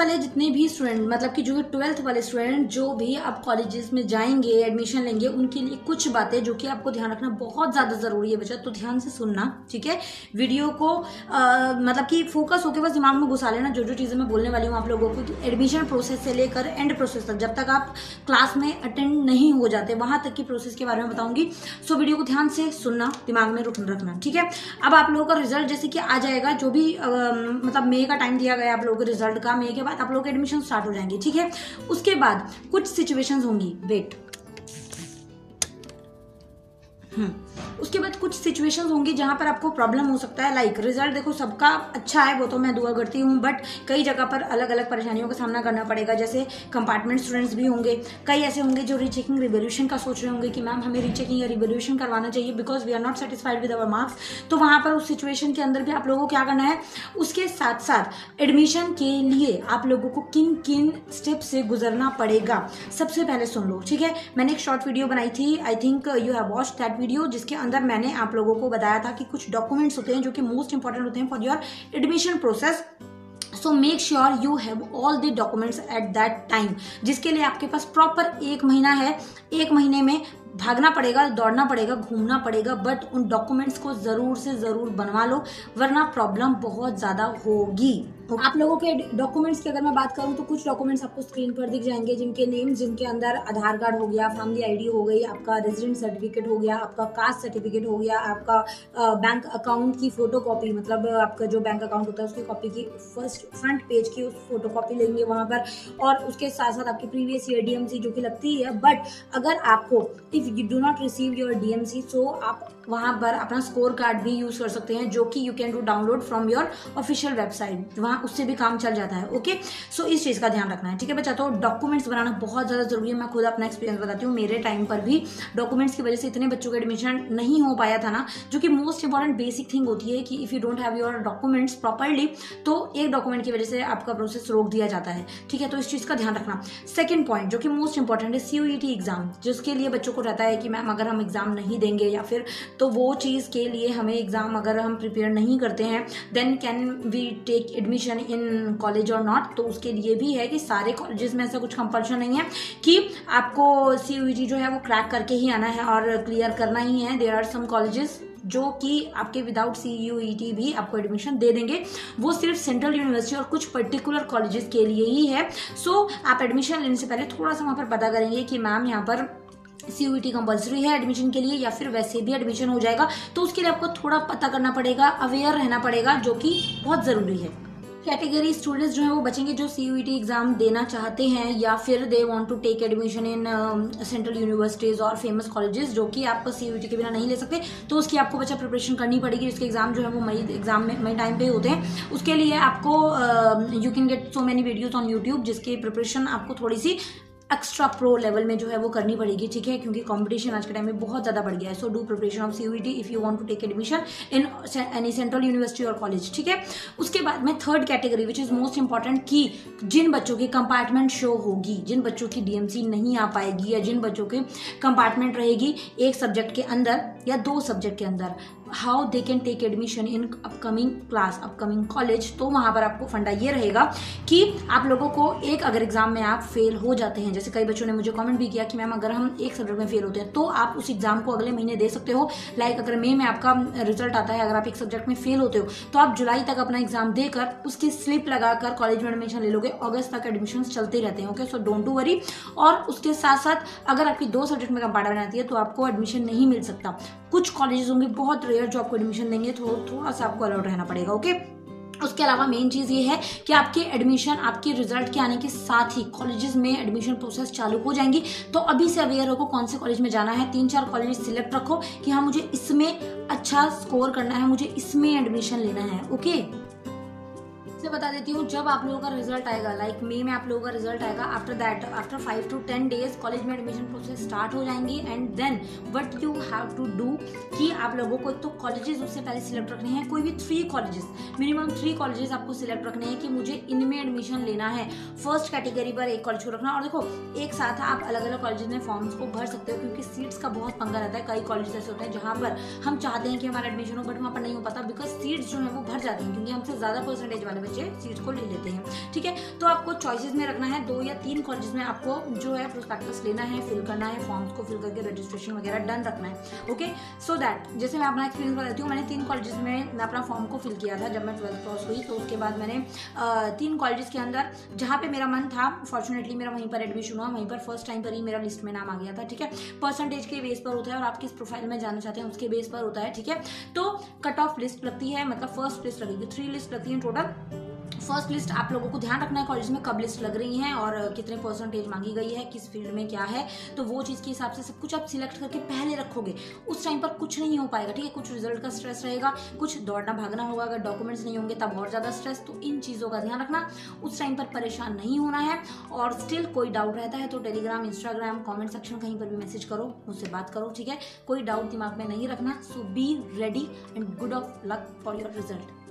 वाले जितने भी स्टूडेंट, मतलब कि जो 12th वाले स्टूडेंट जो भी अब कॉलेजेस में जाएंगे, एडमिशन लेंगे, उनके लिए कुछ बातें जो कि आपको ध्यान रखना बहुत ज़्यादा ज़रूरी है बच्चा। तो ध्यान से सुनना, ठीक है। वीडियो को मतलब कि फोकस होकर बस दिमाग में घुसा लेना जो जो चीज़ें मैं बोलने वाली हूँ आप लोगों को, कि एडमिशन प्रोसेस से लेकर एंड प्रोसेस तक, जब तक आप क्लास में अटेंड नहीं हो जाते वहाँ तक की प्रोसेस के बारे में बताऊंगी। सो वीडियो को ध्यान से सुनना, दिमाग में रखना, ठीक है। अब आप लोगों का रिजल्ट जैसे कि आ जाएगा, जो भी मतलब मई का टाइम दिया गया आप लोगों के रिजल्ट का, मई के बाद आप लोगों के एडमिशन स्टार्ट हो जाएंगे, ठीक है। उसके बाद कुछ सिचुएशंस होंगी, वेट, उसके बाद कुछ सिचुएशंस होंगी जहां पर आपको प्रॉब्लम हो सकता है। लाइक रिजल्ट देखो सबका अच्छा है, वो तो मैं दुआ करती हूँ, बट कई जगह पर अलग अलग परेशानियों का सामना करना पड़ेगा। जैसे कंपार्टमेंट स्टूडेंट्स भी होंगे, कई ऐसे होंगे जो रीचेकिंग रिवोल्यूशन का सोच रहे होंगे कि मैम हमें रीचेकिंग या रिवोल्यूशन करवाना चाहिए because we are not satisfied with our marks. तो वहां पर उस सिचुएशन के अंदर भी आप लोगों को क्या करना है, उसके साथ साथ एडमिशन के लिए आप लोगों को किन किन स्टेप से गुजरना पड़ेगा, सबसे पहले सुन लो, ठीक है। मैंने एक शॉर्ट वीडियो बनाई थी, I think you have watched that video, जिसके अंदर मैंने आप लोगों को बताया था कि कुछ डॉक्यूमेंट्स होते हैं जो कि मोस्ट इंपॉर्टेंट होते हैं for your admission process. So make sure you have all the documents at that time, जिसके लिए आपके पास प्रॉपर 1 महीना है। 1 महीने में भागना पड़ेगा, दौड़ना पड़ेगा, घूमना पड़ेगा, बट उन डॉक्यूमेंट्स को जरूर से जरूर बनवा लो, वरना प्रॉब्लम बहुत ज्यादा होगी। आप लोगों के डॉक्यूमेंट्स की अगर मैं बात करूं तो कुछ डॉक्यूमेंट्स आपको स्क्रीन पर दिख जाएंगे, जिनके नेम, जिनके अंदर आधार कार्ड हो गया, फैमिली आईडी हो गई, आपका रेजिडेंट सर्टिफिकेट हो गया, आपका कास्ट सर्टिफिकेट हो गया, आपका बैंक अकाउंट की फोटो कॉपी, मतलब आपका जो बैंक अकाउंट होता है उसकी कॉपी की फ्रंट पेज की उस फोटो कॉपी लेंगे वहां पर, और उसके साथ साथ आपकी प्रीवियस ईयर डीएमसी जो कि लगती है। बट अगर आपको if you do not receive your DMC, so आप वहां पर अपना स्कोर कार्ड भी यूज कर सकते हैं, जो कि you can do download from your official website, वहां उससे भी काम चल जाता है। ओके, सो इस चीज का ध्यान रखना है, ठीक है बच्चा। तो डॉक्यूमेंट्स बनाना बहुत ज्यादा जरूरी है। मैं खुद अपना एक्सपीरियंस बताती हूँ, मेरे टाइम पर भी डॉक्यूमेंट्स की वजह से इतने बच्चों का एडमिशन नहीं हो पाया था ना, जो कि मोस्ट इंपॉर्टेंट बेसिक थिंग होती है कि if you don't have your documents properly, तो एक डॉक्यूमेंट की वजह से आपका प्रोसेस रोक दिया जाता है, ठीक है। तो इस चीज का ध्यान रखना। सेकंड पॉइंट जो कि मोस्ट इंपॉर्टेंट है, सीयूईटी एग्जाम, जिसके लिए बच्चों को रहता है कि मैम अगर हम एग्जाम नहीं देंगे या फिर तो वो चीज के लिए हमें एग्जाम अगर हम प्रिपेयर नहीं करते हैं, then can we take admission in college or not. तो उसके लिए भी है कि सारे कॉलेजेस में ऐसा कुछ कंपल्शन नहीं है कि आपको सीयूईटी जो है वो क्रैक करके ही आना है और क्लियर करना ही है। देयर आर सम कॉलेजेस जो कि आपके विदाउट सीयूईटी भी आपको एडमिशन दे देंगे, वो सिर्फ सेंट्रल यूनिवर्सिटी और कुछ पर्टिकुलर कॉलेजेस के लिए ही है। सो आप एडमिशन लेने से पहले थोड़ा सा वहां पर पता करेंगे कि मैम यहाँ पर सीयूईटी कंपल्सरी है एडमिशन के लिए या फिर वैसे भी एडमिशन हो जाएगा। तो उसके लिए आपको थोड़ा पता करना पड़ेगा, अवेयर रहना पड़ेगा, जो कि बहुत जरूरी है। कैटेगरी स्टूडेंट्स जो है वो बचेंगे जो सीयूईटी एग्जाम देना चाहते हैं या फिर they want to take admission in central universities or famous colleges, जो कि आप सीयूईटी के बिना नहीं ले सकते। तो उसकी आपको बच्चा प्रिपरेशन करनी पड़ेगी। उसके एग्जाम जो है वो मई टाइम पे होते हैं। उसके लिए आपको you can get so many videos on YouTube, जिसकी प्रिपरेशन आपको थोड़ी सी एक्स्ट्रा प्रो लेवल में जो है वो करनी पड़ेगी, ठीक है, क्योंकि कंपटीशन आज के टाइम में बहुत ज्यादा बढ़ गया है। So do preparation of CUET if you want to take admission in any central university or college, ठीक है। उसके बाद में third category which is most important, की जिन बच्चों की कंपार्टमेंट शो होगी, जिन बच्चों की डीएमसी नहीं आ पाएगी या जिन बच्चों के कंपार्टमेंट रहेगी एक सब्जेक्ट के अंदर या 2 सब्जेक्ट के अंदर, how they can take admission in upcoming class, upcoming college. तो वहां पर आपको फंडा ये रहेगा कि आप लोगों को एक अगर एग्जाम में आप फेल हो जाते हैं, जैसे कई बच्चों ने मुझे कमेंट भी किया कि मैम अगर हम एक सब्जेक्ट में फेल होते हैं तो आप उस एग्जाम को अगले महीने दे सकते हो। लाइक अगर मई में आपका रिजल्ट आता है, अगर आप एक सब्जेक्ट में फेल होते हो तो आप जुलाई तक अपना एग्जाम देकर उसकी स्लिप लगाकर कॉलेज में एडमिशन ले लोगे। अगस्त तक एडमिशन चलते रहते हैं, okay, so don't do worry. और उसके साथ साथ अगर आपकी 2 सब्जेक्ट में कंपार्टमेंट आती है तो आपको एडमिशन नहीं मिल सकता। कुछ कॉलेजेस होंगे बहुत रेयर जो आपको एडमिशन देंगे, तो थोड़ा सा आपको अलर्ट रहना पड़ेगा, ओके। उसके अलावा मेन चीज ये है कि आपके एडमिशन, आपके रिजल्ट के आने के साथ ही कॉलेजेस में एडमिशन प्रोसेस चालू हो जाएंगी। तो अभी से अवेयर रखो कौन से कॉलेज में जाना है। 3-4 कॉलेज सिलेक्ट रखो कि हाँ मुझे इसमें अच्छा स्कोर करना है, मुझे इसमें एडमिशन लेना है, ओके। से बता देती हूँ, जब आप लोगों का रिजल्ट आएगा, लाइक मई में आप लोगों का रिजल्ट आएगा, after that after 5 to 10 days college में एडमिशन प्रोसेस स्टार्ट हो जाएंगी। And then what you have to do कि आप लोगों को तो कॉलेजेस उससे पहले सिलेक्ट रखने हैं, कोई भी 3 कॉलेजेस, मिनिमम 3 कॉलेजेस आपको सिलेक्ट रखने हैं कि मुझे इनमें एडमिशन लेना है। फर्स्ट कैटेगरी पर एक कॉलेज को रखना, और देखो एक साथ आप अलग अलग कॉलेजेस में फॉर्म्स को भर सकते हो, क्योंकि सीट्स का बहुत पंगा रहता है। कई कॉलेज ऐसे होते हैं जहाँ पर हम चाहते हैं कि हमारा एडमिशन हो बट वहाँ पर नहीं हो पाता, बिकॉज सीट्स जो है वो भर जाती हैं, क्योंकि हमसे ज्यादा परसेंटेज वाले बच्चे सीट को ले लेते हैं। ठीक है, तो आपको चॉइसेस में रखना है 2 या 3 कॉलेजेस में आपको जो है प्रोस्पेक्टस लेना है, फिल करना है, फॉर्म्स को फिल करके रजिस्ट्रेशन वगैरह डन रखना है। ओके, सो दैट जैसे मैं अपना एक्सपीरियंस बताती हूँ, मैंने 3 कॉलेजेस में अपना फॉर्म को फिल किया था जब मैं 12th क्रॉस हुई। तो उसके बाद मैंने 3 कॉलेजेस के अंदर जहाँ पे मेरा मन था, फॉर्चुनेटली मेरा वहीं पर एडमिशन हुआ, वहीं पर फर्स्ट टाइम पर ही मेरा लिस्ट में नाम आ गया था। ठीक है, परसेंटेज के बेस पर होता है और आप किस प्रोफाइल में जाना चाहते हैं उसके बेस पर होता है। ठीक है, तो कट ऑफ लिस्ट लगती है, मतलब फर्स्ट लिस्ट लगेगी, 3 लिस्ट लगती है टोटल। फर्स्ट लिस्ट आप लोगों को ध्यान रखना है कॉलेज में कब लिस्ट लग रही है और कितने परसेंटेज मांगी गई है, किस फील्ड में क्या है, तो वो चीज़ के हिसाब से सब कुछ आप सिलेक्ट करके पहले रखोगे। उस टाइम पर कुछ नहीं हो पाएगा। ठीक है, कुछ रिजल्ट का स्ट्रेस रहेगा, कुछ दौड़ना भागना होगा, अगर डॉक्यूमेंट्स नहीं होंगे तब और ज़्यादा स्ट्रेस। तो इन चीज़ों का ध्यान रखना, उस टाइम पर परेशान नहीं होना है। और स्टिल कोई डाउट रहता है तो टेलीग्राम, इंस्टाग्राम, कॉमेंट सेक्शन कहीं पर भी मैसेज करो, मुझसे बात करो। ठीक है, कोई डाउट दिमाग में नहीं रखना। So be ready and good of luck for your result.